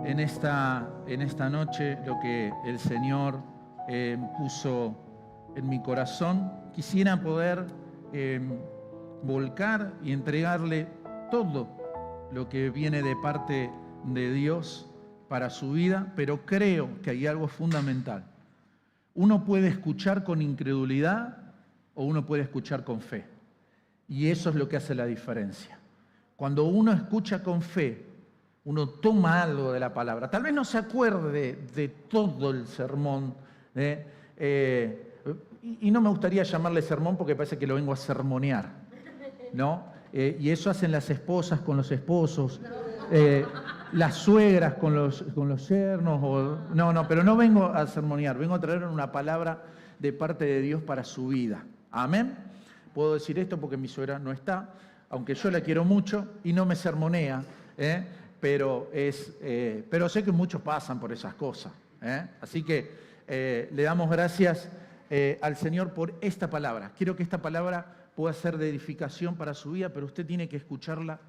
en esta noche lo que el Señor puso en mi corazón. Quisiera poder volcar y entregarle todo lo que viene de parte de Dios para su vida, pero creo que hay algo fundamental. Uno puede escuchar con incredulidad o uno puede escuchar con fe. Y eso es lo que hace la diferencia. Cuando uno escucha con fe, uno toma algo de la palabra. Tal vez no se acuerde de todo el sermón, y no me gustaría llamarle sermón porque parece que lo vengo a sermonear, ¿no? Y eso hacen las esposas con los esposos, las suegras con los yernos. No, pero no vengo a sermonear, vengo a traer una palabra de parte de Dios para su vida. Amén. Puedo decir esto porque mi suegra no está, aunque yo la quiero mucho y no me sermonea, pero sé que muchos pasan por esas cosas. Así que le damos gracias al Señor por esta palabra. Quiero que esta palabra pueda ser de edificación para su vida, pero usted tiene que escucharla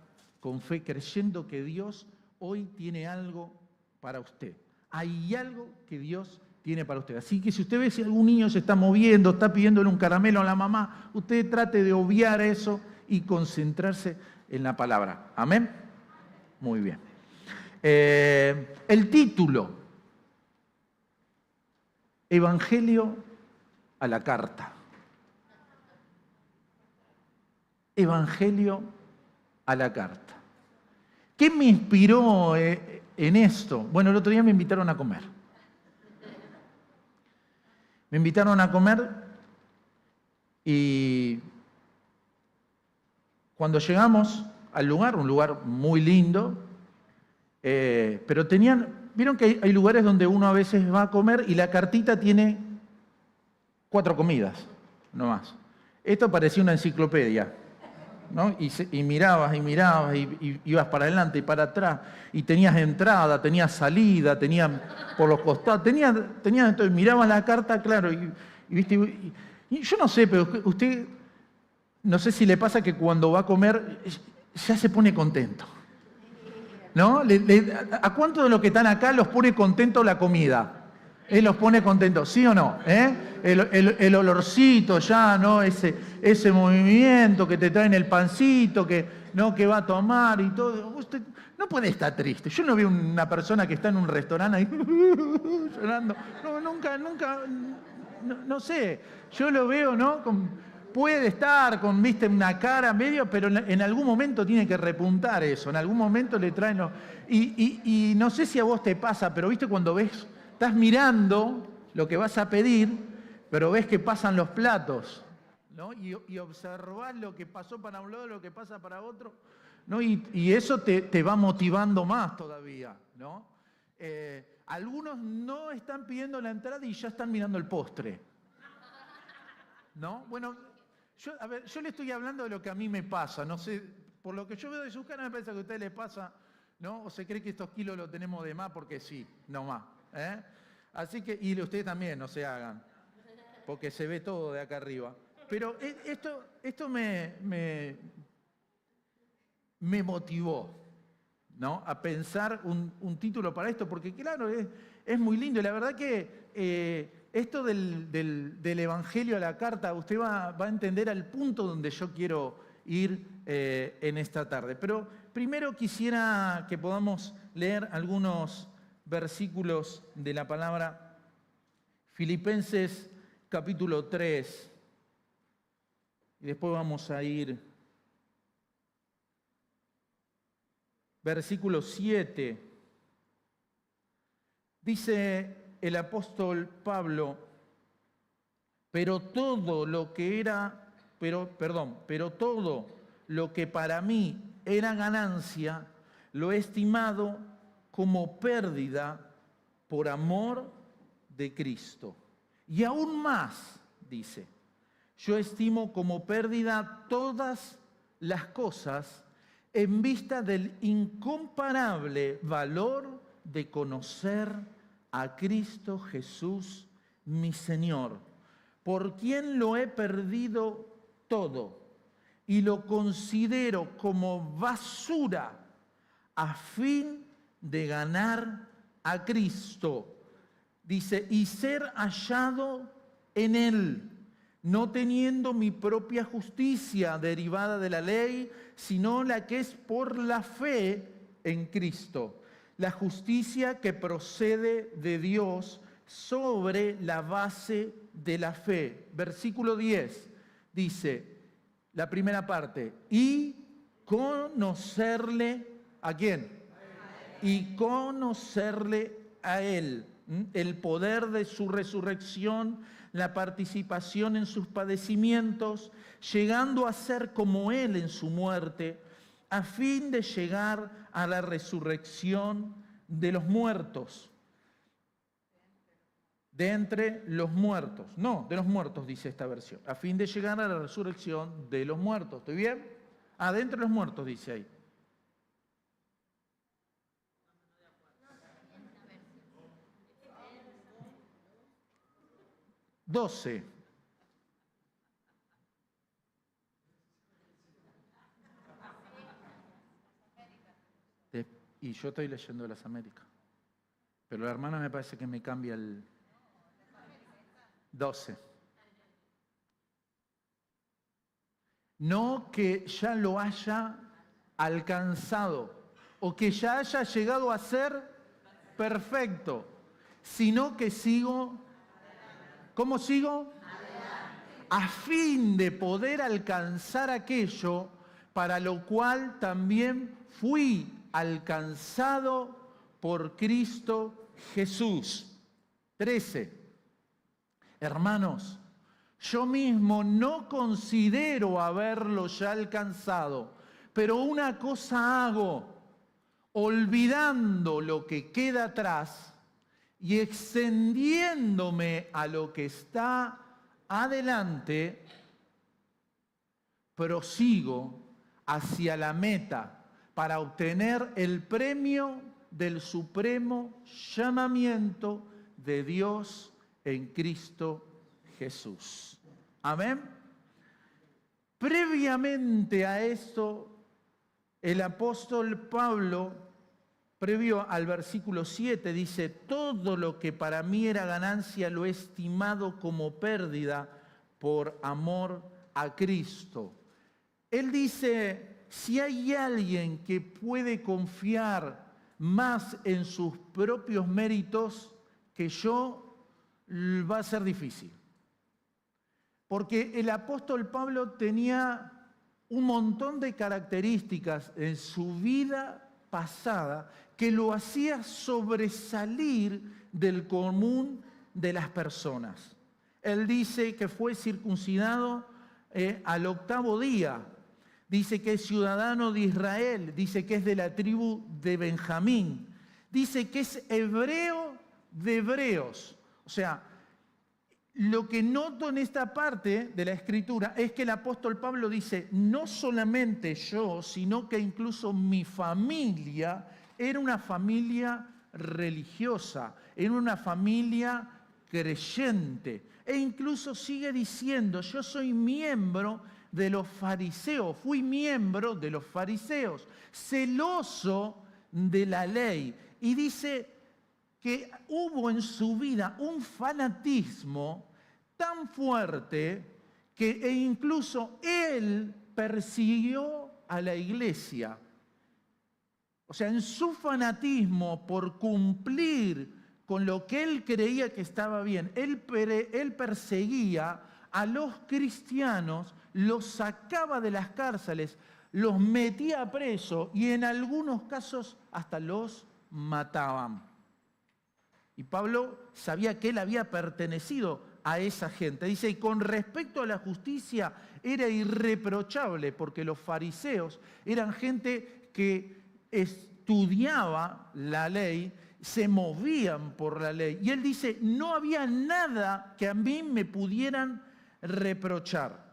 con fe, creyendo que Dios hoy tiene algo para usted. Hay algo que Dios tiene para usted. Así que si usted ve si algún niño se está moviendo, está pidiéndole un caramelo a la mamá, usted trate de obviar eso y concentrarse en la palabra. ¿Amén? Muy bien. El título: Evangelio a la carta. Evangelio a la carta. ¿Qué me inspiró en esto? Bueno, el otro día me invitaron a comer. Me invitaron a comer y cuando llegamos al lugar, un lugar muy lindo, pero vieron que hay lugares donde uno a veces va a comer y la cartita tiene 4 comidas, no más. Esto parecía una enciclopedia, ¿no? Y mirabas y ibas para adelante y para atrás y tenías entrada, tenías salida, tenías por los costados, tenías entonces mirabas la carta, claro, y yo no sé, pero usted no sé si le pasa que cuando va a comer ya se pone contento, ¿no? ¿A cuántos de los que están acá los pone contento la comida? Los pone contentos, ¿sí o no? El olorcito ya, ¿no? Ese movimiento que te traen el pancito, que va a tomar y todo. Usted no puede estar triste. Yo no veo una persona que está en un restaurante ahí llorando. No, nunca, no sé. Yo lo veo, ¿no? Puede estar con, viste, una cara medio, pero en algún momento tiene que repuntar eso. En algún momento le traen... Y no sé si a vos te pasa, pero viste cuando ves... Estás mirando lo que vas a pedir, pero ves que pasan los platos, ¿no? Y observás lo que pasó para un lado, lo que pasa para otro, ¿no? Y eso te va motivando más todavía, ¿no? Algunos no están pidiendo la entrada y ya están mirando el postre, ¿no? Bueno, yo le estoy hablando de lo que a mí me pasa, no sé, por lo que yo veo de sus caras me parece que a ustedes les pasa, ¿no? O se cree que estos kilos los tenemos de más porque sí, no más. Así que, y ustedes también no se hagan, porque se ve todo de acá arriba. Pero esto me motivó, ¿no? A pensar un título para esto, porque claro, es muy lindo. Y la verdad que esto del Evangelio a la carta, usted va a entender al punto donde yo quiero ir en esta tarde. Pero primero quisiera que podamos leer algunos versículos de la palabra. Filipenses capítulo 3. Y después vamos a ir versículo 7. Dice el apóstol Pablo, pero todo lo que para mí era ganancia, lo he estimado como pérdida por amor de Cristo. Y aún más, dice, yo estimo como pérdida todas las cosas en vista del incomparable valor de conocer a Cristo Jesús, mi Señor, por quien lo he perdido todo y lo considero como basura a fin de ganar a Cristo. Dice, y ser hallado en Él, no teniendo mi propia justicia derivada de la ley, sino la que es por la fe en Cristo. La justicia que procede de Dios sobre la base de la fe. Versículo 10 dice, la primera parte, y conocerle, ¿a quién? Y conocerle a Él, el poder de su resurrección, la participación en sus padecimientos, llegando a ser como Él en su muerte, a fin de llegar a la resurrección de los muertos. De entre los muertos. No, de los muertos dice esta versión. A fin de llegar a la resurrección de los muertos. ¿Estoy bien? Ah, de entre los muertos dice ahí. Doce. Y yo estoy leyendo de las Américas. Pero la hermana me parece que me cambia el 12. No que ya lo haya alcanzado o que ya haya llegado a ser perfecto, sino que sigo. ¿Cómo sigo? A fin de poder alcanzar aquello para lo cual también fui alcanzado por Cristo Jesús. 13. Hermanos, yo mismo no considero haberlo ya alcanzado, pero una cosa hago, olvidando lo que queda atrás y extendiéndome a lo que está adelante, prosigo hacia la meta para obtener el premio del supremo llamamiento de Dios en Cristo Jesús. Amén. Previamente a esto, el apóstol Pablo, previo al versículo 7, dice, todo lo que para mí era ganancia lo he estimado como pérdida por amor a Cristo. Él dice, si hay alguien que puede confiar más en sus propios méritos que yo, va a ser difícil. Porque el apóstol Pablo tenía un montón de características en su vida pasada que lo hacía sobresalir del común de las personas. Él dice que fue circuncidado al 8º día. Dice que es ciudadano de Israel. Dice que es de la tribu de Benjamín. Dice que es hebreo de hebreos. O sea, lo que noto en esta parte de la Escritura es que el apóstol Pablo dice, no solamente yo, sino que incluso mi familia era una familia religiosa, era una familia creyente. E incluso sigue diciendo, yo soy miembro de los fariseos, fui miembro de los fariseos, celoso de la ley. Y dice que hubo en su vida un fanatismo tan fuerte que incluso él persiguió a la iglesia. O sea, en su fanatismo por cumplir con lo que él creía que estaba bien, él perseguía a los cristianos, los sacaba de las cárceles, los metía preso y en algunos casos hasta los mataban. Y Pablo sabía que él había pertenecido a esa gente. Dice, y con respecto a la justicia era irreprochable, porque los fariseos eran gente que estudiaba la ley, se movían por la ley. Y él dice, no había nada que a mí me pudieran reprochar.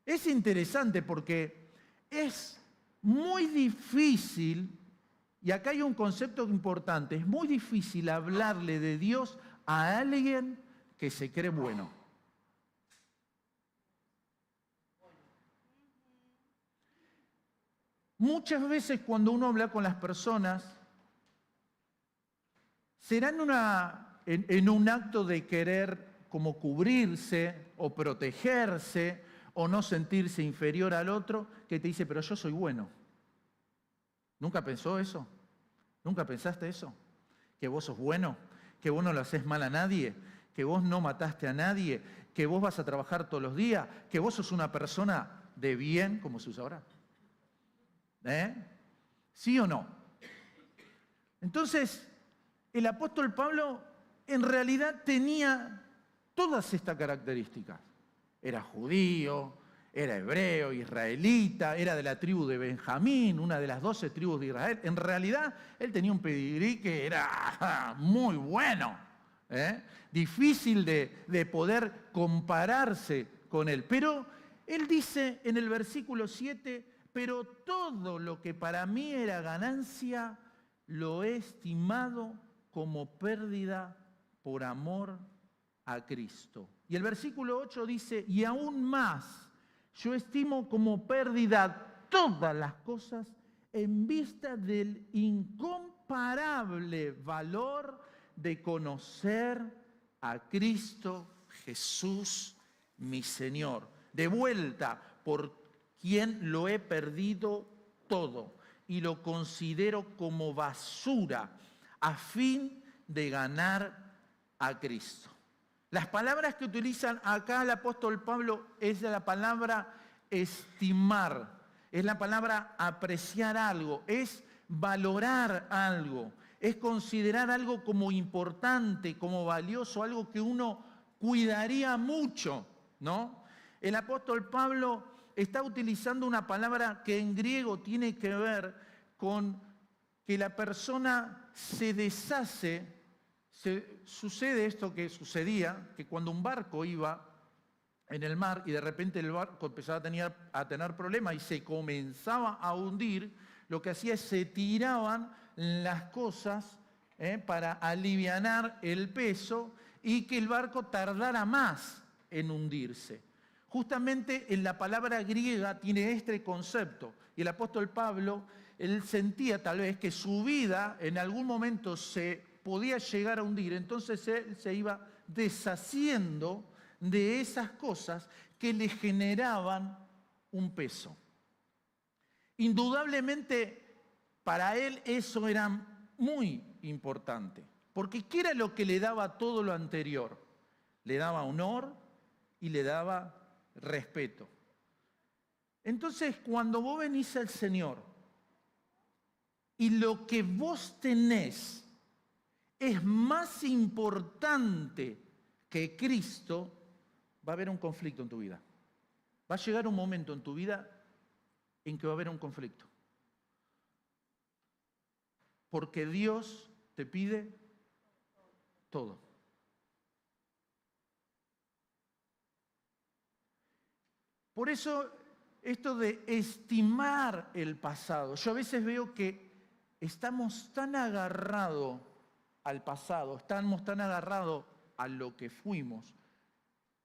Es interesante porque es muy difícil. Y acá hay un concepto importante. Es muy difícil hablarle de Dios a alguien que se cree bueno. Muchas veces cuando uno habla con las personas, ¿Será en un acto de querer como cubrirse o protegerse o no sentirse inferior al otro que te dice, pero yo soy bueno? ¿Nunca pensó eso? ¿Nunca pensaste eso? ¿Que vos sos bueno? ¿Que vos no le haces mal a nadie? ¿Que vos no mataste a nadie? ¿Que vos vas a trabajar todos los días? ¿Que vos sos una persona de bien, como se usa ahora? ¿Sí o no? Entonces, el apóstol Pablo en realidad tenía todas estas características. Era judío, era hebreo, israelita, era de la tribu de Benjamín, una de las 12 tribus de Israel. En realidad, él tenía un pedigrí que era muy bueno, difícil de poder compararse con él. Pero él dice en el versículo 7, pero todo lo que para mí era ganancia, lo he estimado como pérdida por amor a Cristo. Y el versículo 8 dice, y aún más, yo estimo como pérdida todas las cosas en vista del incomparable valor de conocer a Cristo Jesús, mi Señor. De vuelta, por quien lo he perdido todo y lo considero como basura a fin de ganar a Cristo. Las palabras que utilizan acá el apóstol Pablo es la palabra estimar, es la palabra apreciar algo, es valorar algo, es considerar algo como importante, como valioso, algo que uno cuidaría mucho, ¿no? El apóstol Pablo está utilizando una palabra que en griego tiene que ver con que la persona se deshace. Sucede esto que sucedía, que cuando un barco iba en el mar y de repente el barco empezaba a tener problemas y se comenzaba a hundir, lo que hacía es se tiraban las cosas para alivianar el peso y que el barco tardara más en hundirse. Justamente en la palabra griega tiene este concepto. Y el apóstol Pablo, él sentía tal vez que su vida en algún momento se podía llegar a hundir. Entonces él se iba deshaciendo de esas cosas que le generaban un peso. Indudablemente para él eso era muy importante. Porque ¿qué era lo que le daba todo lo anterior? Le daba honor y le daba respeto. Entonces, cuando vos venís al Señor y lo que vos tenés es más importante que Cristo, va a haber un conflicto en tu vida. Va a llegar un momento en tu vida en que va a haber un conflicto. Porque Dios te pide todo. Por eso, esto de estimar el pasado, yo a veces veo que estamos tan agarrados al pasado, estamos tan agarrados a lo que fuimos,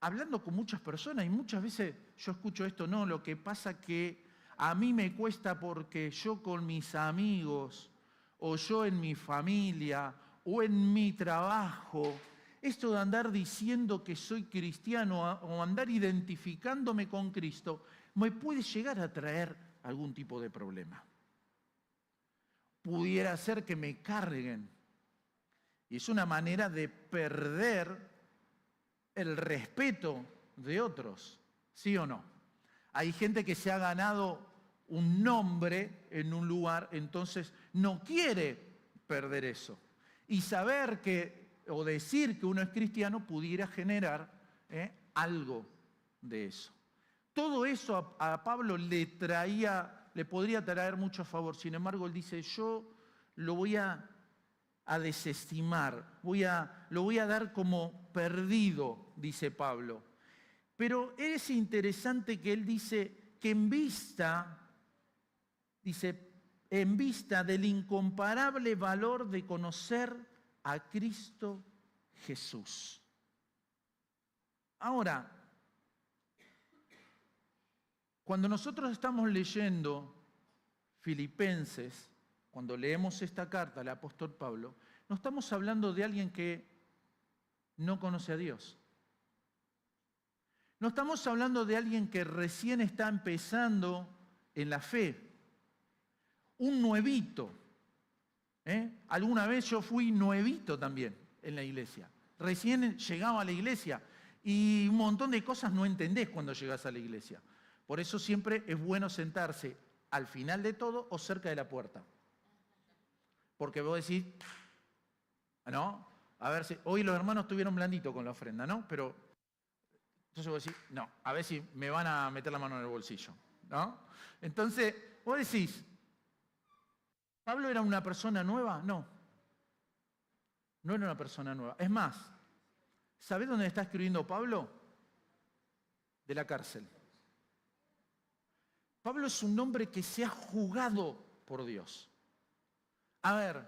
hablando con muchas personas y muchas veces yo escucho esto, no, lo que pasa que a mí me cuesta porque yo con mis amigos o yo en mi familia o en mi trabajo, esto de andar diciendo que soy cristiano o andar identificándome con Cristo, me puede llegar a traer algún tipo de problema. Pudiera ser que me carguen. Y es una manera de perder el respeto de otros, ¿sí o no? Hay gente que se ha ganado un nombre en un lugar, entonces no quiere perder eso. Y saber que, o decir que uno es cristiano, pudiera generar algo de eso. Todo eso a Pablo le podría traer mucho favor. Sin embargo, él dice, yo lo voy a desestimar, lo voy a dar como perdido, dice Pablo. Pero es interesante que él dice que en vista del incomparable valor de conocer a Cristo Jesús. Ahora, cuando nosotros estamos leyendo Filipenses, cuando leemos esta carta al apóstol Pablo, no estamos hablando de alguien que no conoce a Dios. No estamos hablando de alguien que recién está empezando en la fe. Un nuevito. Alguna vez yo fui nuevito también en la iglesia. Recién llegaba a la iglesia y un montón de cosas no entendés cuando llegás a la iglesia. Por eso siempre es bueno sentarse al final de todo o cerca de la puerta. Porque vos decís, ¿no? A ver si hoy los hermanos estuvieron blanditos con la ofrenda, ¿no? Pero entonces vos decís, no, a ver si me van a meter la mano en el bolsillo, ¿no? Entonces, vos decís, ¿Pablo era una persona nueva? No. No era una persona nueva. Es más, ¿sabés dónde está escribiendo Pablo? De la cárcel. Pablo es un hombre que se ha jugado por Dios. A ver,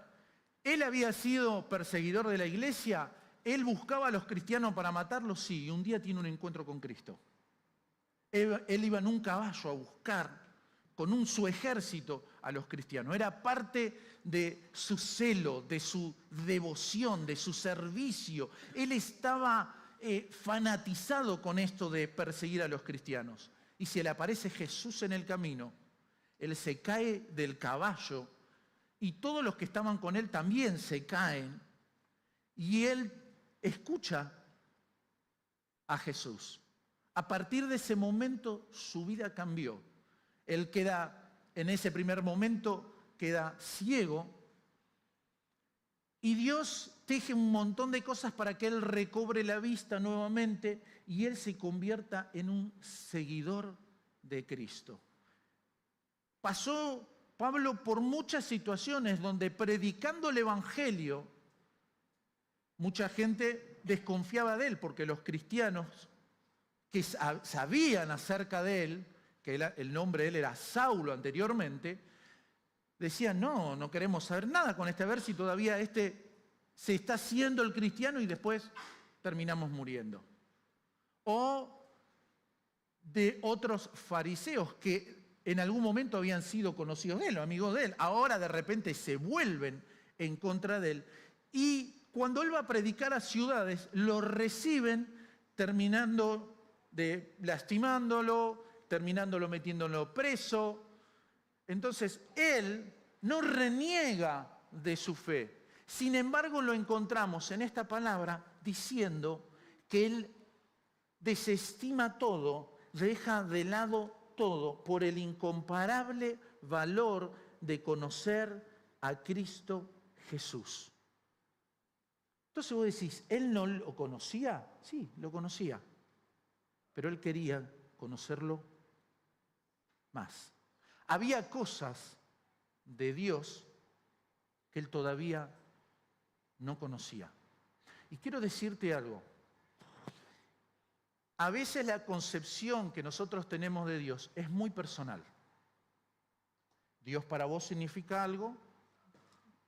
él había sido perseguidor de la iglesia. ¿Él buscaba a los cristianos para matarlos? Sí, y un día tiene un encuentro con Cristo. Él iba en un caballo a buscar con su ejército a los cristianos. Era parte de su celo, de su devoción, de su servicio. Él estaba fanatizado con esto de perseguir a los cristianos. Y se le aparece Jesús en el camino. Él se cae del caballo y todos los que estaban con él también se caen. Y él escucha a Jesús. A partir de ese momento su vida cambió. Él queda, en ese primer momento, queda ciego. Y Dios teje un montón de cosas para que él recobre la vista nuevamente y él se convierta en un seguidor de Cristo. Pasó Pablo por muchas situaciones donde predicando el Evangelio, mucha gente desconfiaba de él porque los cristianos que sabían acerca de él, que el nombre de él era Saulo anteriormente, decían, no queremos saber nada con este verso y todavía se está haciendo el cristiano y después terminamos muriendo. O de otros fariseos que en algún momento habían sido conocidos de él, amigos de él, ahora de repente se vuelven en contra de él. Y cuando él va a predicar a ciudades, lo reciben terminando lastimándolo, terminándolo metiéndolo preso. Entonces, él no reniega de su fe. Sin embargo, lo encontramos en esta palabra diciendo que él desestima todo, deja de lado todo por el incomparable valor de conocer a Cristo Jesús. Entonces vos decís, ¿él no lo conocía? Sí, lo conocía. Pero él quería conocerlo más. Había cosas de Dios que él todavía no conocía. Y quiero decirte algo. A veces la concepción que nosotros tenemos de Dios es muy personal. Dios para vos significa algo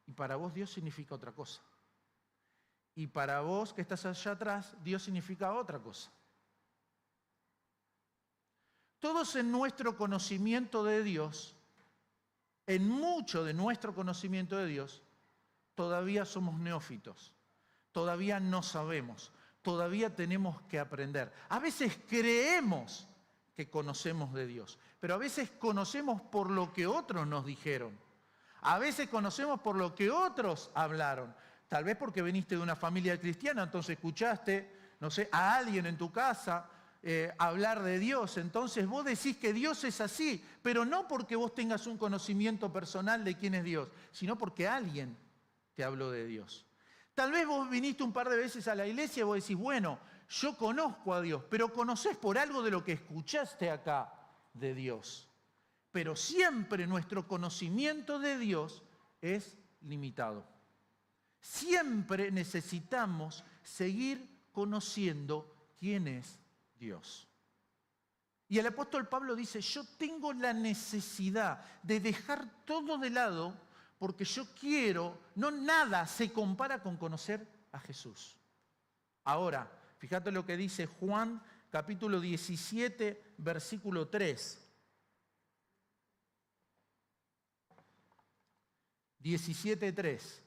y para vos Dios significa otra cosa. Y para vos que estás allá atrás, Dios significa otra cosa. Todos en nuestro conocimiento de Dios, en mucho de nuestro conocimiento de Dios, todavía somos neófitos, todavía no sabemos, todavía tenemos que aprender. A veces creemos que conocemos de Dios, pero a veces conocemos por lo que otros nos dijeron. A veces conocemos por lo que otros hablaron. Tal vez porque viniste de una familia cristiana, entonces escuchaste, no sé, a alguien en tu casa hablar de Dios. Entonces vos decís que Dios es así, pero no porque vos tengas un conocimiento personal de quién es Dios, sino porque alguien te habló de Dios. Tal vez vos viniste un par de veces a la iglesia y vos decís, bueno, yo conozco a Dios, pero conocés por algo de lo que escuchaste acá de Dios. Pero siempre nuestro conocimiento de Dios es limitado. Siempre necesitamos seguir conociendo quién es Dios. Y el apóstol Pablo dice, yo tengo la necesidad de dejar todo de lado porque yo quiero, no nada se compara con conocer a Jesús. Ahora, fíjate lo que dice Juan capítulo 17, versículo 3. 17:3.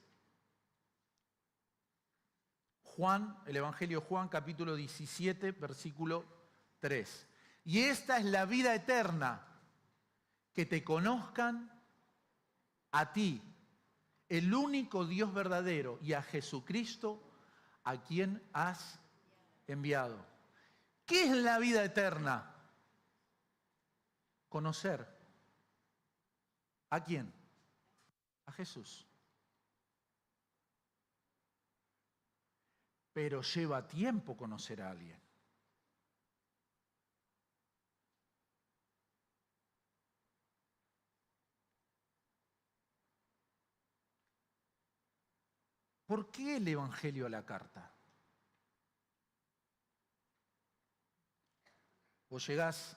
Juan, el Evangelio de Juan, capítulo 17, versículo 3. Y esta es la vida eterna, que te conozcan a ti, el único Dios verdadero, y a Jesucristo, a quien has enviado. ¿Qué es la vida eterna? Conocer. ¿A quién? A Jesús. Pero lleva tiempo conocer a alguien. ¿Por qué el Evangelio a la carta? Vos llegás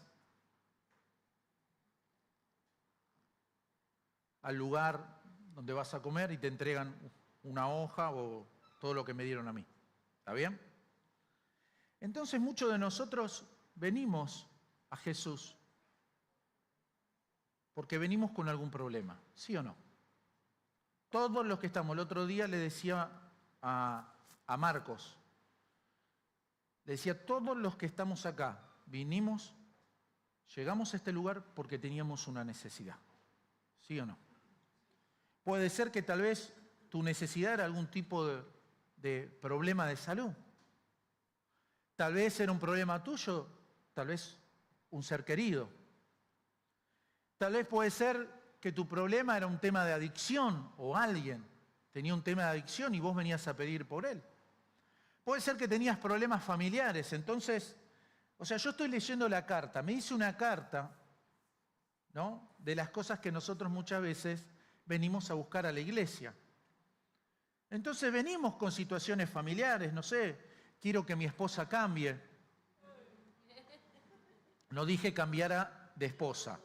al lugar donde vas a comer y te entregan una hoja o todo lo que me dieron a mí. ¿Está bien? Entonces muchos de nosotros venimos a Jesús porque venimos con algún problema, ¿sí o no? Todos los que estamos, el otro día le decía a Marcos, le decía, todos los que estamos acá, llegamos a este lugar porque teníamos una necesidad, ¿sí o no? Puede ser que tal vez tu necesidad era algún tipo de problema de salud. Tal vez era un problema tuyo, tal vez un ser querido. Tal vez puede ser que tu problema era un tema de adicción o alguien tenía un tema de adicción y vos venías a pedir por él. Puede ser que tenías problemas familiares, entonces, yo estoy leyendo la carta, me dice una carta, ¿no?, de las cosas que nosotros muchas veces venimos a buscar a la iglesia. Entonces venimos con situaciones familiares, no sé, quiero que mi esposa cambie. No dije cambiara de esposa,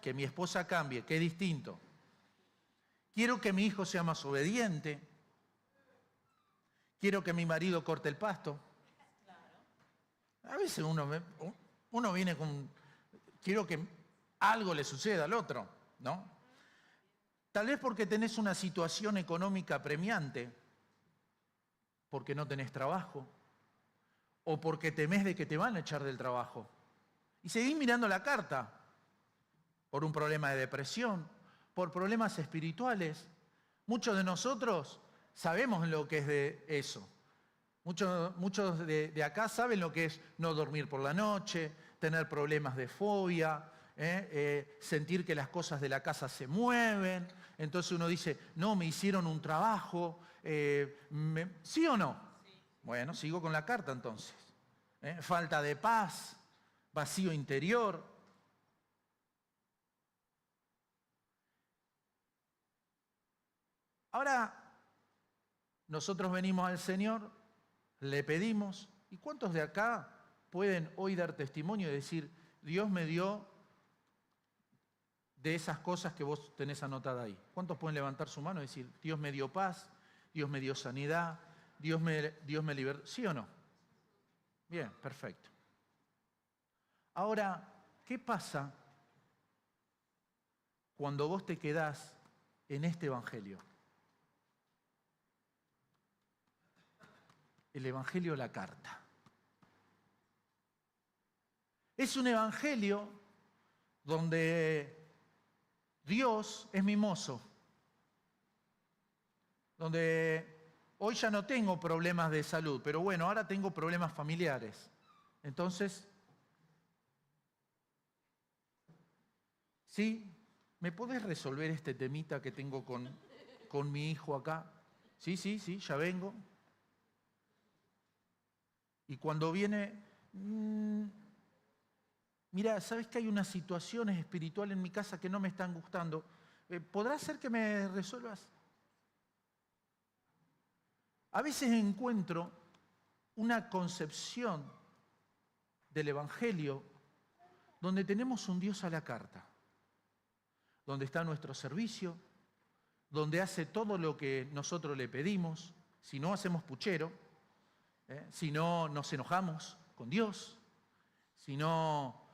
que mi esposa cambie, que es distinto. Quiero que mi hijo sea más obediente. Quiero que mi marido corte el pasto. A veces uno viene con... Quiero que algo le suceda al otro, ¿no? Tal vez porque tenés una situación económica apremiante, porque no tenés trabajo, o porque temés de que te van a echar del trabajo. Y seguís mirando la carta, por un problema de depresión, por problemas espirituales. Muchos de nosotros sabemos lo que es de eso. Muchos de acá saben lo que es no dormir por la noche, tener problemas de fobia, sentir que las cosas de la casa se mueven. Entonces uno dice, no, me hicieron un trabajo. ¿Sí o no? Sí. Bueno, sigo con la carta entonces. Falta de paz, vacío interior. Ahora, nosotros venimos al Señor, le pedimos, ¿y cuántos de acá pueden hoy dar testimonio y decir, Dios me dio de esas cosas que vos tenés anotadas ahí? ¿Cuántos pueden levantar su mano y decir, Dios me dio paz, Dios me dio sanidad, Dios me libertó? ¿Sí o no? Bien, perfecto. Ahora, ¿qué pasa cuando vos te quedás en este evangelio? El evangelio de la carta. Es un evangelio donde Dios es mimoso, donde hoy ya no tengo problemas de salud, pero bueno, ahora tengo problemas familiares. Entonces, ¿sí? ¿Me podés resolver este temita que tengo con mi hijo acá? Sí, ya vengo. Y cuando viene, mira, ¿sabes que hay unas situaciones espirituales en mi casa que no me están gustando? ¿Podrá ser que me resuelvas? A veces encuentro una concepción del Evangelio donde tenemos un Dios a la carta, donde está nuestro servicio, donde hace todo lo que nosotros le pedimos, si no hacemos puchero, si no nos enojamos con Dios, si no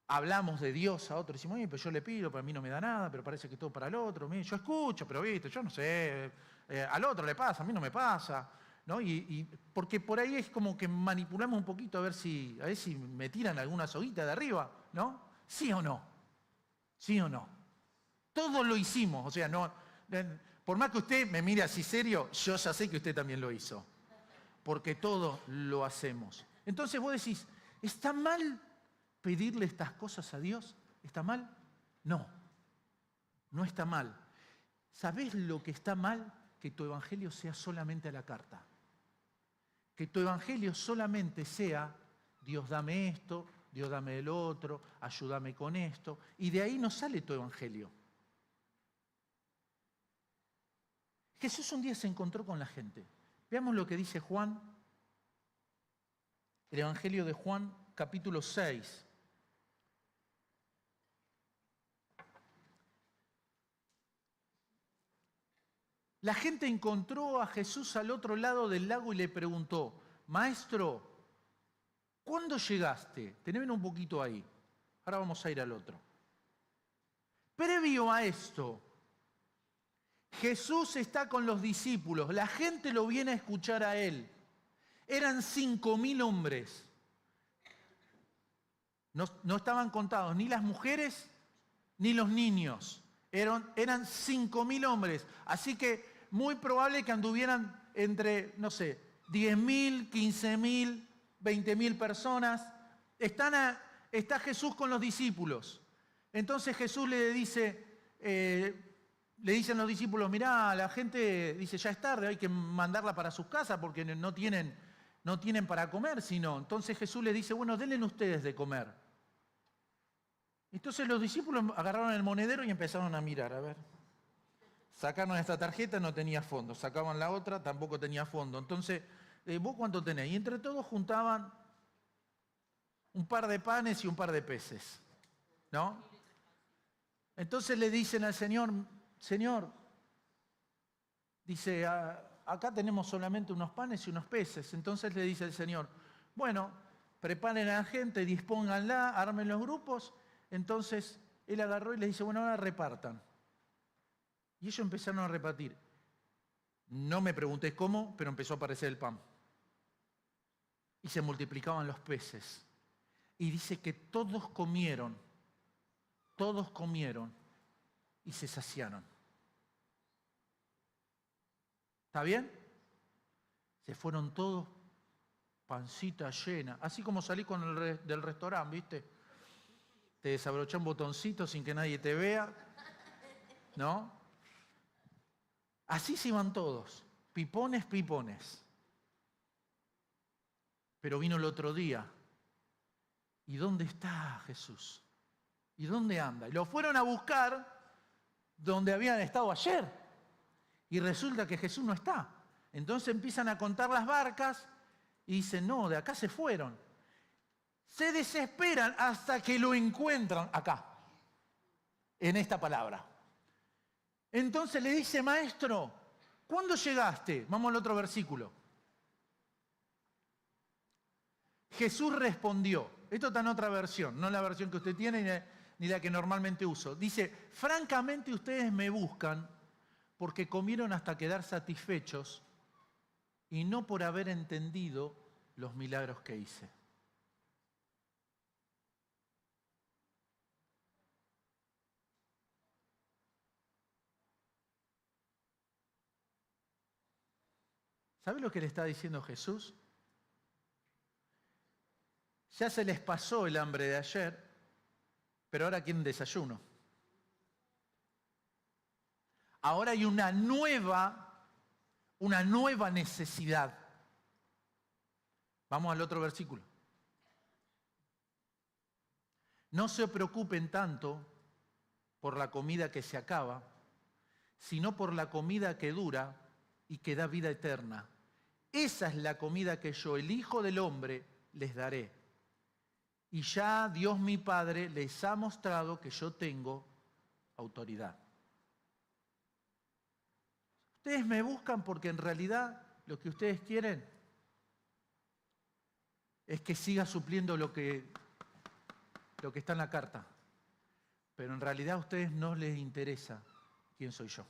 hablamos de Dios a otro, decimos, oye, pero yo le pido, pero a mí no me da nada, pero parece que todo para el otro, yo escucho, pero viste, yo no sé, al otro le pasa, a mí no me pasa, ¿no? Porque por ahí es como que manipulamos un poquito a ver si me tiran alguna soguita de arriba, ¿no? ¿Sí o no? ¿Sí o no? Todos lo hicimos, o sea, no, por más que usted me mire así serio, yo ya sé que usted también lo hizo, porque todos lo hacemos. Entonces vos decís, ¿está mal pedirle estas cosas a Dios? ¿Está mal? No, no está mal. ¿Sabés lo que está mal? Que tu evangelio sea solamente a la carta. Que tu evangelio solamente sea, Dios dame esto, Dios dame el otro, ayúdame con esto. Y de ahí no sale tu evangelio. Jesús un día se encontró con la gente. Veamos lo que dice Juan, el Evangelio de Juan, capítulo 6. La gente encontró a Jesús al otro lado del lago y le preguntó, Maestro, ¿cuándo llegaste? Teneme un poquito ahí. Ahora vamos a ir al otro. Previo a esto, Jesús está con los discípulos. La gente lo viene a escuchar a él. Eran 5.000 hombres. No estaban contados ni las mujeres ni los niños. Eran 5.000 hombres. Así que muy probable que anduvieran entre, no sé, 10.000, 15.000, 20.000 personas. Está Jesús con los discípulos. Entonces Jesús le dicen los discípulos, mirá, la gente dice, ya es tarde, hay que mandarla para sus casas porque no tienen para comer, sino. Entonces Jesús le dice, bueno, denle ustedes de comer. Entonces los discípulos agarraron el monedero y empezaron a mirar, a ver. Sacaron esta tarjeta, no tenía fondo. Sacaban la otra, tampoco tenía fondo. Entonces, ¿vos cuánto tenés? Y entre todos juntaban un par de panes y un par de peces, ¿no? Entonces le dicen al Señor, Señor, dice, acá tenemos solamente unos panes y unos peces. Entonces le dice el Señor, bueno, preparen a la gente, dispónganla, armen los grupos. Entonces él agarró y le dice, bueno, ahora repartan. Y ellos empezaron a repartir. No me pregunté cómo, pero empezó a aparecer el pan. Y se multiplicaban los peces. Y dice que todos comieron y se saciaron. ¿Está bien? Se fueron todos, pancita llena. Así como salí del restaurante, ¿viste? Te desabrochás un botoncito sin que nadie te vea, ¿no? Así se iban todos, pipones. Pero vino el otro día. ¿Y dónde está Jesús? ¿Y dónde anda? Y lo fueron a buscar donde habían estado ayer. Y resulta que Jesús no está. Entonces empiezan a contar las barcas y dicen, no, de acá se fueron. Se desesperan hasta que lo encuentran acá, en esta palabra. Entonces le dice, Maestro, ¿cuándo llegaste? Vamos al otro versículo. Jesús respondió, esto está en otra versión, no la versión que usted tiene ni la que normalmente uso. Dice, francamente ustedes me buscan porque comieron hasta quedar satisfechos y no por haber entendido los milagros que hice. ¿Sabe lo que le está diciendo Jesús? Ya se les pasó el hambre de ayer, pero ahora quieren desayuno. Ahora hay una nueva necesidad. Vamos al otro versículo. No se preocupen tanto por la comida que se acaba, sino por la comida que dura y que da vida eterna. Esa es la comida que yo, el Hijo del Hombre, les daré. Y ya Dios mi Padre les ha mostrado que yo tengo autoridad. Ustedes me buscan porque en realidad lo que ustedes quieren es que siga supliendo lo que está en la carta. Pero en realidad a ustedes no les interesa quién soy yo.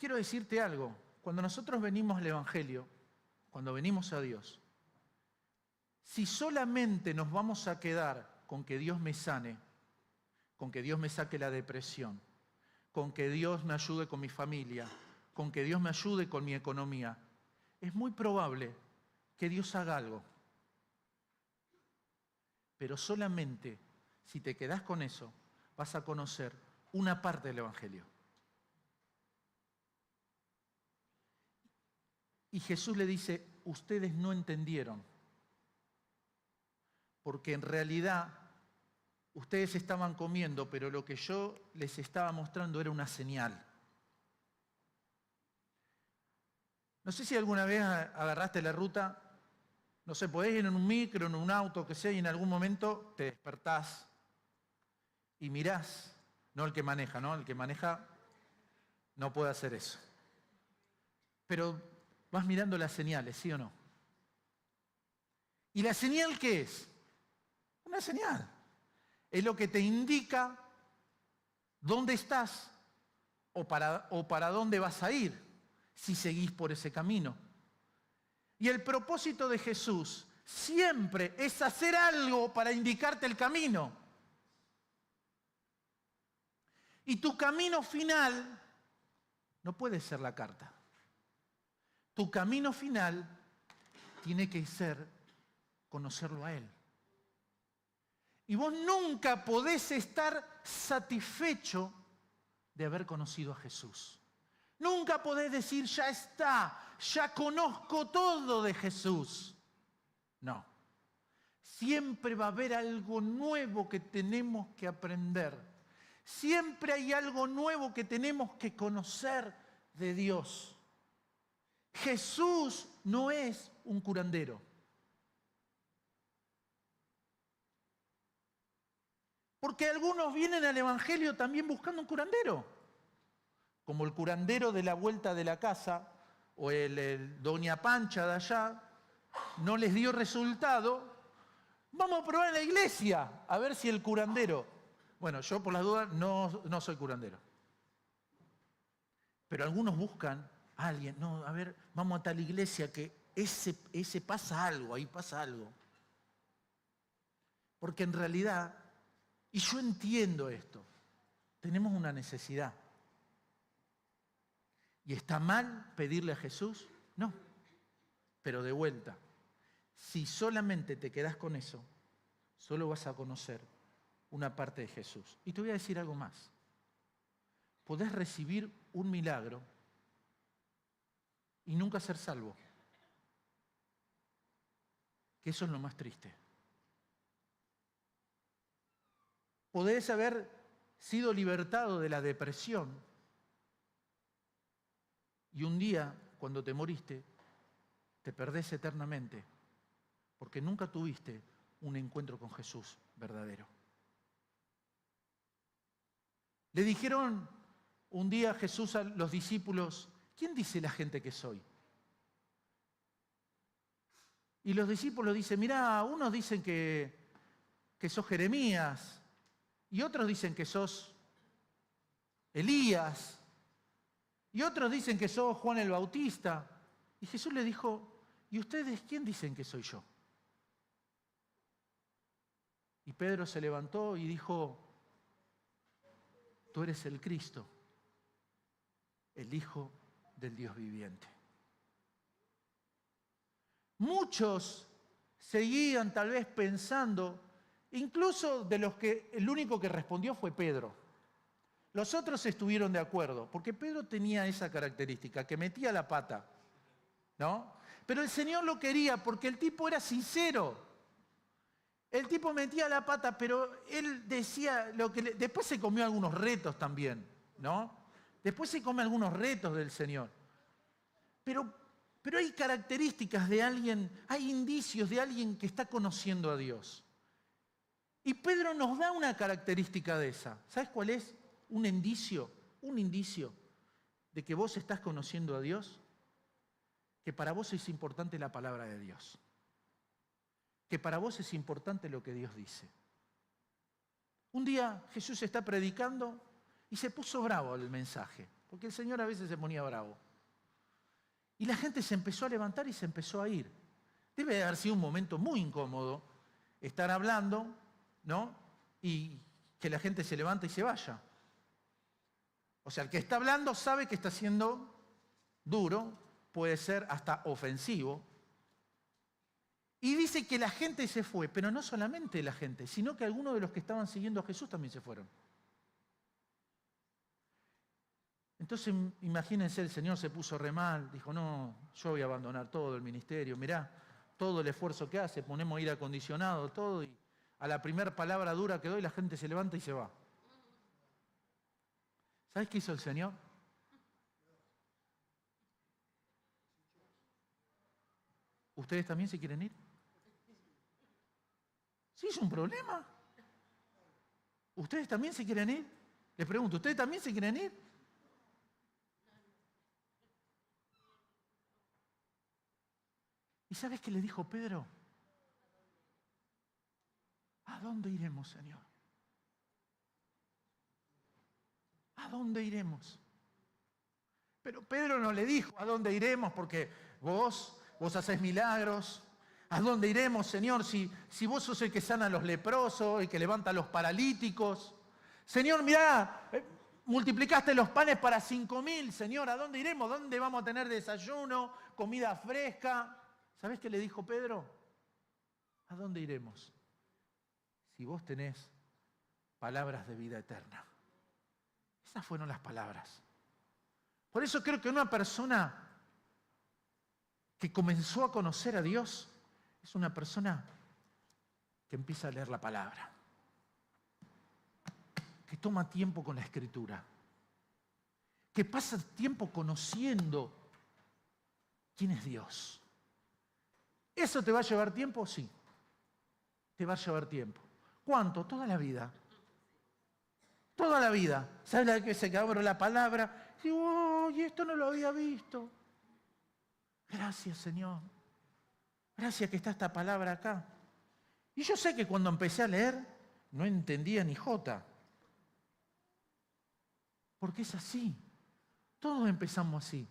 quiero decirte algo. Cuando nosotros venimos al Evangelio, cuando venimos a Dios, si solamente nos vamos a quedar con que Dios me sane, con que Dios me saque la depresión, con que Dios me ayude con mi familia, con que Dios me ayude con mi economía, es muy probable que Dios haga algo. Pero solamente si te quedás con eso, vas a conocer una parte del Evangelio. Y Jesús le dice, ustedes no entendieron, porque en realidad ustedes estaban comiendo, pero lo que yo les estaba mostrando era una señal. No sé si alguna vez agarraste la ruta, no sé, podés ir en un micro, en un auto, que sea, y en algún momento te despertás y mirás, no el que maneja, ¿no? El que maneja no puede hacer eso. Pero vas mirando las señales, ¿sí o no? ¿Y la señal qué es? Una señal. Es lo que te indica dónde estás o para dónde vas a ir si seguís por ese camino. Y el propósito de Jesús siempre es hacer algo para indicarte el camino. Y tu camino final no puede ser la carta. Tu camino final tiene que ser conocerlo a Él. Y vos nunca podés estar satisfecho de haber conocido a Jesús. Nunca podés decir, ya está, ya conozco todo de Jesús. No. Siempre va a haber algo nuevo que tenemos que aprender. Siempre hay algo nuevo que tenemos que conocer de Dios. Jesús no es un curandero. Porque algunos vienen al Evangelio también buscando un curandero. Como el curandero de la vuelta de la casa o el Doña Pancha de allá, no les dio resultado. Vamos a probar en la iglesia a ver si el curandero... Bueno, yo por las dudas no soy curandero. Pero algunos buscan a alguien. No, a ver, vamos a tal iglesia que ese pasa algo, ahí pasa algo. Porque en realidad, y yo entiendo esto, tenemos una necesidad. ¿Y está mal pedirle a Jesús? No. Pero de vuelta, si solamente te quedás con eso, solo vas a conocer una parte de Jesús. Y te voy a decir algo más. Podés recibir un milagro y nunca ser salvo. Que eso es lo más triste. Podés haber sido libertado de la depresión y un día, cuando te moriste, te perdés eternamente porque nunca tuviste un encuentro con Jesús verdadero. Le dijeron un día a Jesús a los discípulos, ¿quién dice la gente que soy? Y los discípulos dicen, mirá, unos dicen que sos Jeremías y otros dicen que sos Elías y otros dicen que sos Juan el Bautista. Y Jesús le dijo, ¿y ustedes quién dicen que soy yo? Y Pedro se levantó y dijo, tú eres el Cristo, el Hijo del Dios viviente. Muchos seguían tal vez pensando, incluso de los que el único que respondió fue Pedro. Los otros estuvieron de acuerdo, porque Pedro tenía esa característica, que metía la pata, ¿no? Pero el Señor lo quería porque el tipo era sincero. El tipo metía la pata, pero él decía lo que... Después se comió algunos retos también, ¿no? Después se come algunos retos del Señor. Pero hay características de alguien, hay indicios de alguien que está conociendo a Dios. Y Pedro nos da una característica de esa. ¿Sabes cuál es? Un indicio de que vos estás conociendo a Dios, que para vos es importante la palabra de Dios. Que para vos es importante lo que Dios dice. Un día Jesús está predicando y se puso bravo el mensaje. porque el Señor a veces se ponía bravo. Y la gente se empezó a levantar y se empezó a ir. Debe de haber sido un momento muy incómodo estar hablando, ¿no? Y que la gente se levante y se vaya. O sea, el que está hablando sabe que está siendo duro, puede ser hasta ofensivo. Y dice que la gente se fue, pero no solamente la gente, sino que algunos de los que estaban siguiendo a Jesús también se fueron. Entonces, imagínense, el Señor se puso re mal, dijo, no, yo voy a abandonar todo el ministerio, mirá, todo el esfuerzo que hace, ponemos aire acondicionado, todo, y a la primera palabra dura que doy, la gente se levanta y se va. ¿Sabes qué hizo el Señor? ¿Ustedes también se quieren ir? ¿Sí es un problema? ¿Ustedes también se quieren ir? Les pregunto, ¿ustedes también se quieren ir? ¿Y sabes qué le dijo Pedro? ¿A dónde iremos, Señor? ¿A dónde iremos? Pero Pedro no le dijo, ¿a dónde iremos? Porque vos hacés milagros. ¿A dónde iremos, Señor? Si vos sos el que sana a los leprosos, el que levanta a los paralíticos. Señor, mirá, multiplicaste los panes para 5.000, Señor. ¿A dónde iremos? ¿Dónde vamos a tener desayuno, comida fresca? ¿Sabés qué le dijo Pedro? ¿A dónde iremos? Si vos tenés palabras de vida eterna. Esas fueron las palabras. Por eso creo que una persona que comenzó a conocer a Dios es una persona que empieza a leer la palabra, que toma tiempo con la Escritura, que pasa tiempo conociendo quién es Dios. ¿Eso te va a llevar tiempo? Sí, te va a llevar tiempo. ¿Cuánto? Toda la vida. Toda la vida. ¿Sabes la que se abro la palabra? Y digo, oh, y esto no lo había visto. Gracias, Señor. Gracias que está esta palabra acá. Y yo sé que cuando empecé a leer, no entendía ni jota. Porque es así. Todos empezamos así.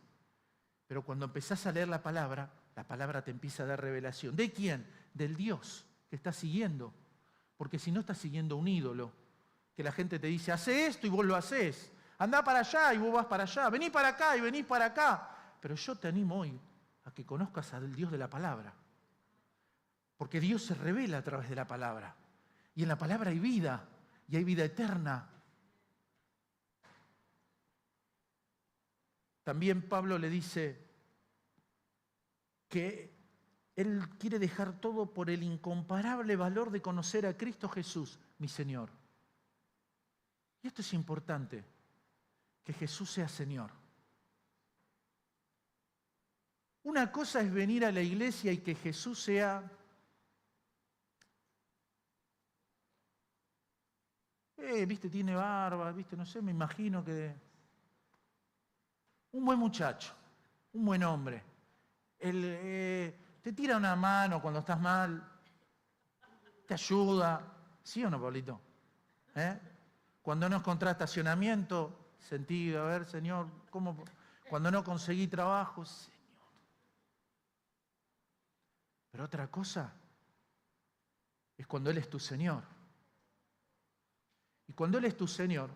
Pero cuando empezás a leer la palabra te empieza a dar revelación. ¿De quién? Del Dios que estás siguiendo. Porque si no estás siguiendo un ídolo, que la gente te dice, hace esto y vos lo haces. Andá para allá y vos vas para allá. Vení para acá y venís para acá. Pero yo te animo hoy a que conozcas al Dios de la palabra. Porque Dios se revela a través de la palabra. Y en la palabra hay vida. Y hay vida eterna. También Pablo le dice que él quiere dejar todo por el incomparable valor de conocer a Cristo Jesús, mi Señor. Y esto es importante, que Jesús sea Señor. Una cosa es venir a la iglesia y que Jesús sea viste, tiene barba, viste, no sé, me imagino que un buen muchacho, un buen hombre. Te tira una mano cuando estás mal, te ayuda. ¿Sí o no, Pablito? Cuando no encontrás estacionamiento, sentí, a ver, Señor, ¿cómo? Cuando no conseguí trabajo, Señor. Pero otra cosa es cuando Él es tu Señor. Y cuando Él es tu Señor,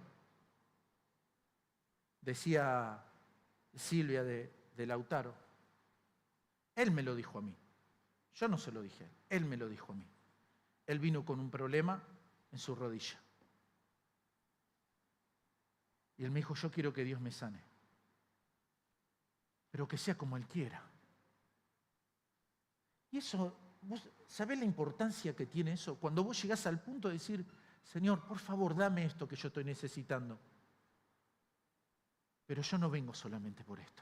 decía Silvia de Lautaro, Él me lo dijo a mí. Yo no se lo dije, Él me lo dijo a mí. Él vino con un problema en su rodilla. Y Él me dijo, yo quiero que Dios me sane. Pero que sea como Él quiera. Y eso, ¿vos sabés la importancia que tiene eso? Cuando vos llegás al punto de decir, Señor, por favor, dame esto que yo estoy necesitando. Pero yo no vengo solamente por esto.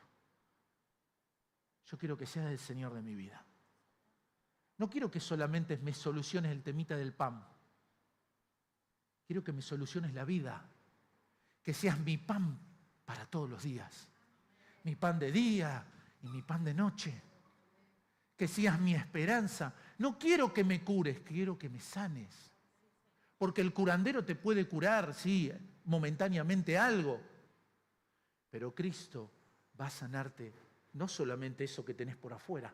Yo quiero que seas el Señor de mi vida. No quiero que solamente me soluciones el temita del pan. Quiero que me soluciones la vida. Que seas mi pan para todos los días. Mi pan de día y mi pan de noche. Que seas mi esperanza. No quiero que me cures, quiero que me sanes. Porque el curandero te puede curar, sí, momentáneamente algo. Pero Cristo va a sanarte no solamente eso que tenés por afuera,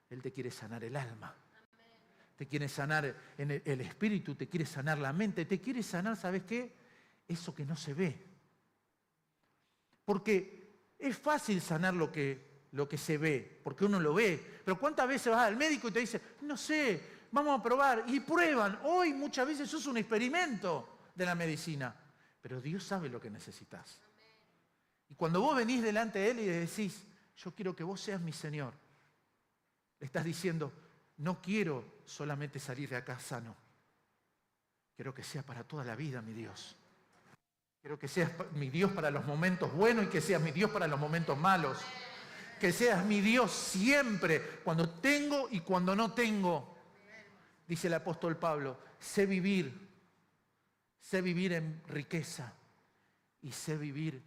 Él te quiere sanar el alma. Te quiere sanar en el espíritu, te quiere sanar la mente, te quiere sanar, ¿sabes qué? Eso que no se ve. Porque es fácil sanar lo que se ve, porque uno lo ve. Pero ¿cuántas veces vas al médico y te dice, no sé, vamos a probar? Y prueban. Hoy muchas veces eso es un experimento de la medicina. Pero Dios sabe lo que necesitas. Y cuando vos venís delante de Él y le decís, yo quiero que vos seas mi Señor, le estás diciendo, no quiero solamente salir de acá sano. Quiero que sea para toda la vida, mi Dios. Quiero que seas mi Dios para los momentos buenos y que seas mi Dios para los momentos malos. Que seas mi Dios siempre, cuando tengo y cuando no tengo. Dice el apóstol Pablo, sé vivir en riqueza y sé vivir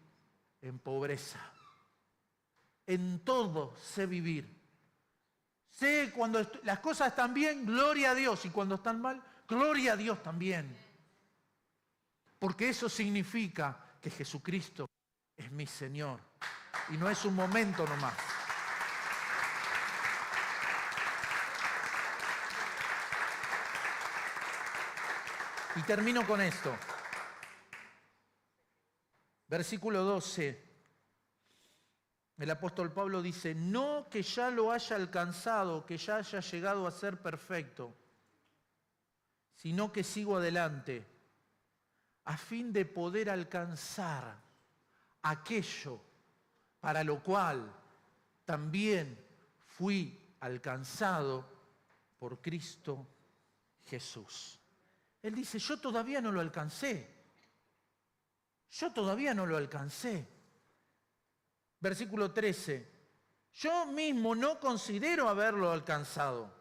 en pobreza. En todo sé vivir. Sé cuando las cosas están bien, gloria a Dios, y cuando están mal, gloria a Dios también. Porque eso significa que Jesucristo es mi Señor. Y no es un momento nomás. Y termino con esto. Versículo 12. El apóstol Pablo dice, no que ya lo haya alcanzado, que ya haya llegado a ser perfecto, sino que sigo adelante, a fin de poder alcanzar aquello para lo cual también fui alcanzado por Cristo Jesús. Él dice, yo todavía no lo alcancé. Yo todavía no lo alcancé. Versículo 13. Yo mismo no considero haberlo alcanzado,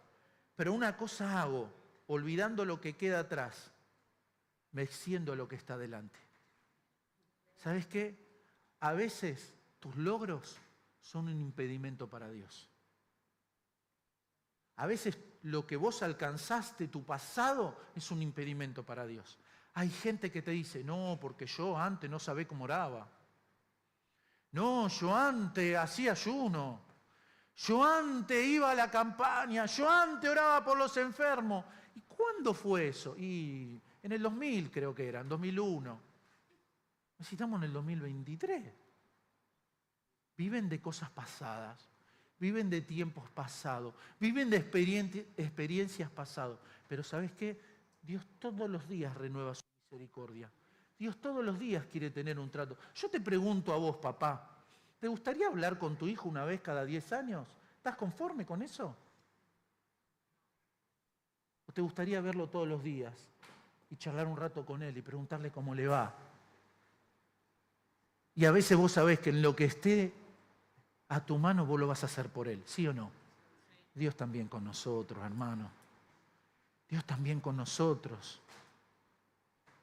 pero una cosa hago, olvidando lo que queda atrás, me extiendo a lo que está delante. ¿Sabes qué? A veces tus logros son un impedimento para Dios. A veces lo que vos alcanzaste, tu pasado, es un impedimento para Dios. Hay gente que te dice, no, porque yo antes no sabía cómo oraba. No, yo antes hacía ayuno. Yo antes iba a la campaña. Yo antes oraba por los enfermos. ¿Y cuándo fue eso? Y en el 2000 creo que era, en 2001. Necesitamos en el 2023. Viven de cosas pasadas. Viven de tiempos pasados. Viven de experiencias pasadas. Pero ¿sabes qué? Dios todos los días renueva su misericordia. Dios todos los días quiere tener un trato. Yo te pregunto a vos, papá, ¿te gustaría hablar con tu hijo una vez cada 10 años? ¿Estás conforme con eso? ¿O te gustaría verlo todos los días y charlar un rato con él y preguntarle cómo le va? Y a veces vos sabés que en lo que esté a tu mano vos lo vas a hacer por él, ¿sí o no? Dios también con nosotros, hermano. Dios también con nosotros.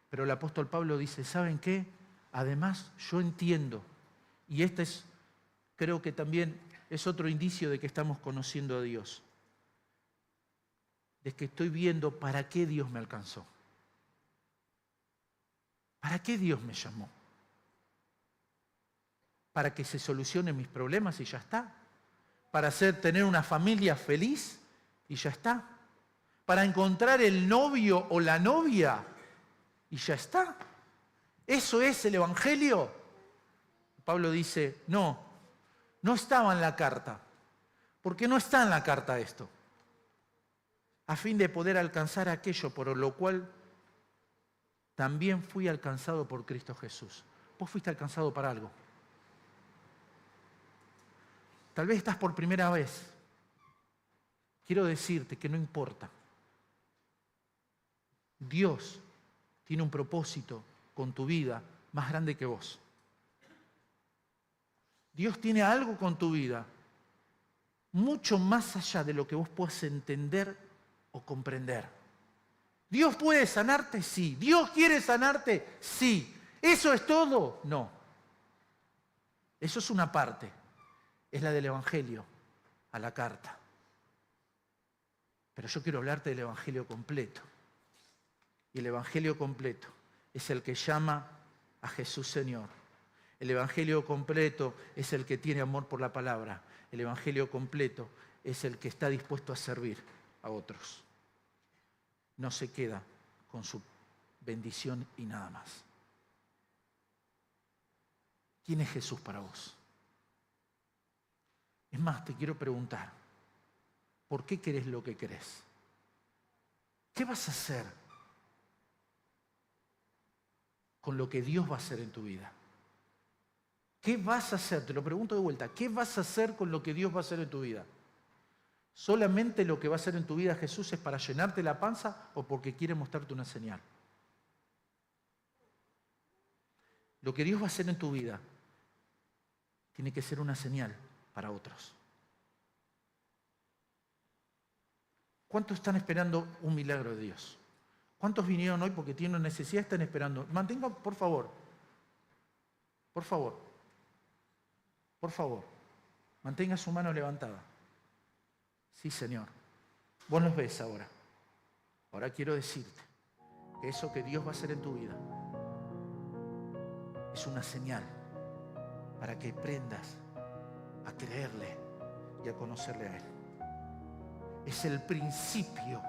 Pero el apóstol Pablo dice, ¿saben qué? Además, yo entiendo, y este es, creo que también es otro indicio de que estamos conociendo a Dios, de que estoy viendo para qué Dios me alcanzó. ¿Para qué Dios me llamó? ¿Para que se solucionen mis problemas y ya está? ¿Para tener una familia feliz y ya está? ¿Para encontrar el novio o la novia y ya está? ¿Eso es el Evangelio? Pablo dice, no estaba en la carta. ¿Por qué no está en la carta esto? A fin de poder alcanzar aquello por lo cual también fui alcanzado por Cristo Jesús. Vos fuiste alcanzado para algo. Tal vez estás por primera vez. Quiero decirte que no importa. Dios tiene un propósito con tu vida más grande que vos. Dios tiene algo con tu vida mucho más allá de lo que vos puedas entender o comprender. ¿Dios puede sanarte? Sí. ¿Dios quiere sanarte? Sí. ¿Eso es todo? No. Eso es una parte. Es la del Evangelio a la carta. Pero yo quiero hablarte del Evangelio completo. Y el Evangelio completo es el que llama a Jesús Señor. El evangelio completo es el que tiene amor por la palabra. El evangelio completo es el que está dispuesto a servir a otros. No se queda con su bendición y nada más. ¿Quién es Jesús para vos? Es más, te quiero preguntar, ¿por qué querés lo que querés? ¿Qué vas a hacer con lo que Dios va a hacer en tu vida? ¿Qué vas a hacer? Te lo pregunto de vuelta. ¿Qué vas a hacer con lo que Dios va a hacer en tu vida? ¿Solamente lo que va a hacer en tu vida Jesús es para llenarte la panza o porque quiere mostrarte una señal? Lo que Dios va a hacer en tu vida tiene que ser una señal para otros. ¿Cuántos están esperando un milagro de Dios? ¿Cuántos vinieron hoy porque tienen una necesidad y están esperando? Mantengan, por favor, mantenga su mano levantada. Sí, Señor. Vos los ves ahora. Ahora quiero decirte que eso que Dios va a hacer en tu vida es una señal para que aprendas a creerle y a conocerle a Él. Es el principio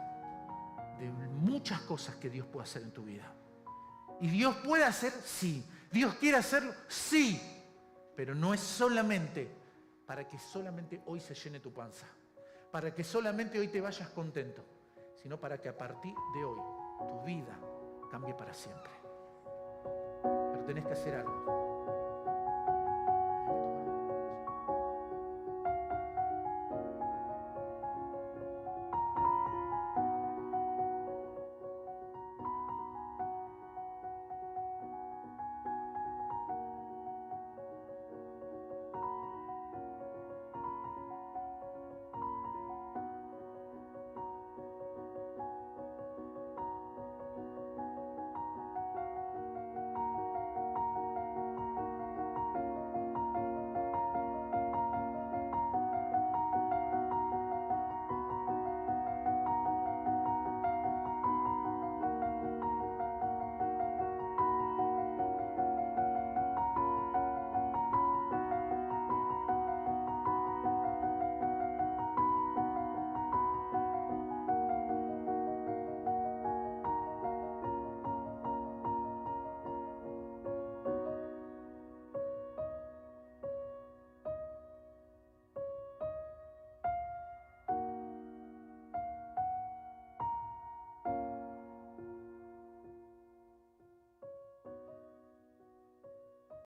de muchas cosas que Dios puede hacer en tu vida. ¿Y Dios puede hacer? Sí. ¿Dios quiere hacerlo? Sí. Pero no es solamente para que solamente hoy se llene tu panza, para que solamente hoy te vayas contento, sino para que a partir de hoy tu vida cambie para siempre. Pero tenés que hacer algo.